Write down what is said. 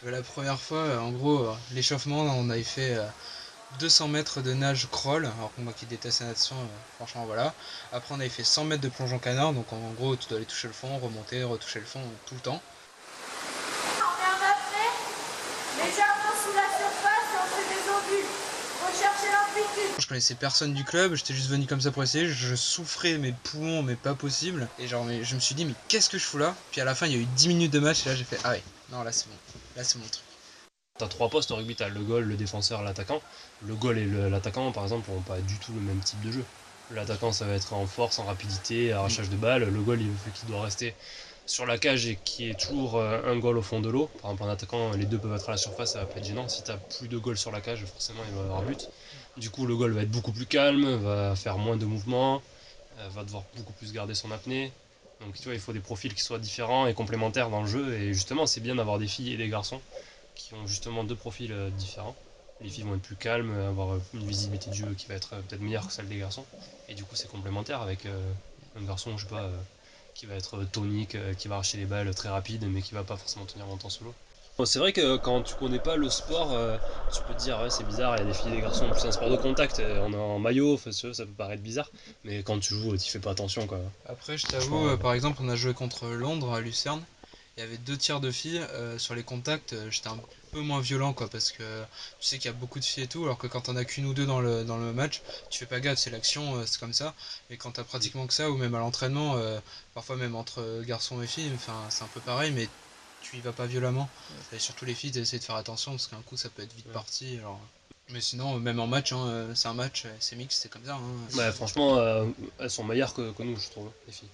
La première fois, en gros, l'échauffement, on avait fait 200 mètres de nage crawl, alors que moi qui déteste la natation, franchement voilà. Après on avait fait 100 mètres de plongeon canard, donc en gros tu dois aller toucher le fond, remonter, retoucher le fond tout le temps. On met un apnée légèrement sous la surface et on fait des ondules. Recherchez l'amplitude. Je connaissais personne du club, j'étais juste venu comme ça pour essayer, je souffrais mes poumons mais pas possible. Et genre je me suis dit mais qu'est-ce que je fous là? Puis à la fin il y a eu 10 minutes de match et là j'ai fait ah ouais, non là c'est bon, là c'est mon truc. T'as trois postes au rugby, t'as le goal, le défenseur, l'attaquant. Le goal et l'attaquant, par exemple, n'ont pas du tout le même type de jeu. L'attaquant, ça va être en force, en rapidité, arrachage de balle. Le goal, vu qu'il doit rester sur la cage et qu'il y ait toujours un goal au fond de l'eau. Par exemple, un attaquant, les deux peuvent être à la surface, ça va pas être gênant. Si t'as plus de goal sur la cage, forcément, il va y avoir but. Du coup, le goal va être beaucoup plus calme, va faire moins de mouvements, va devoir beaucoup plus garder son apnée. Donc, tu vois, il faut des profils qui soient différents et complémentaires dans le jeu. Et justement, c'est bien d'avoir des filles et des garçons qui ont justement deux profils différents. Les filles vont être plus calmes, avoir une visibilité de jeu qui va être peut-être meilleure que celle des garçons. Et du coup, c'est complémentaire avec un garçon, je sais pas, qui va être tonique, qui va arracher les balles très rapide, mais qui va pas forcément tenir longtemps sous l'eau. Bon, c'est vrai que quand tu connais pas le sport, tu peux te dire ouais, c'est bizarre, il y a des filles et des garçons, c'est un sport de contact, on est en maillot, ça peut paraître bizarre, mais quand tu joues, tu fais pas attention quoi. Après je t'avoue, Franchement, par exemple on a joué contre Londres à Lucerne. Il y avait deux tiers de filles. Sur les contacts, j'étais un peu moins violent quoi, parce que tu sais qu'il y a beaucoup de filles et tout, alors que quand on a qu'une ou deux dans le match, tu fais pas gaffe, c'est l'action, c'est comme ça. Mais quand t'as pratiquement que ça, ou même à l'entraînement, parfois même entre garçons et filles, enfin c'est un peu pareil, mais tu y vas pas violemment. Et surtout les filles, essayer de faire attention, parce qu'un coup ça peut être vite ouais. parti. Alors. Mais sinon, même en match, hein, c'est un match, c'est mixte, c'est comme ça. Hein. Ouais, franchement, elles sont meilleures que nous, je trouve, les filles.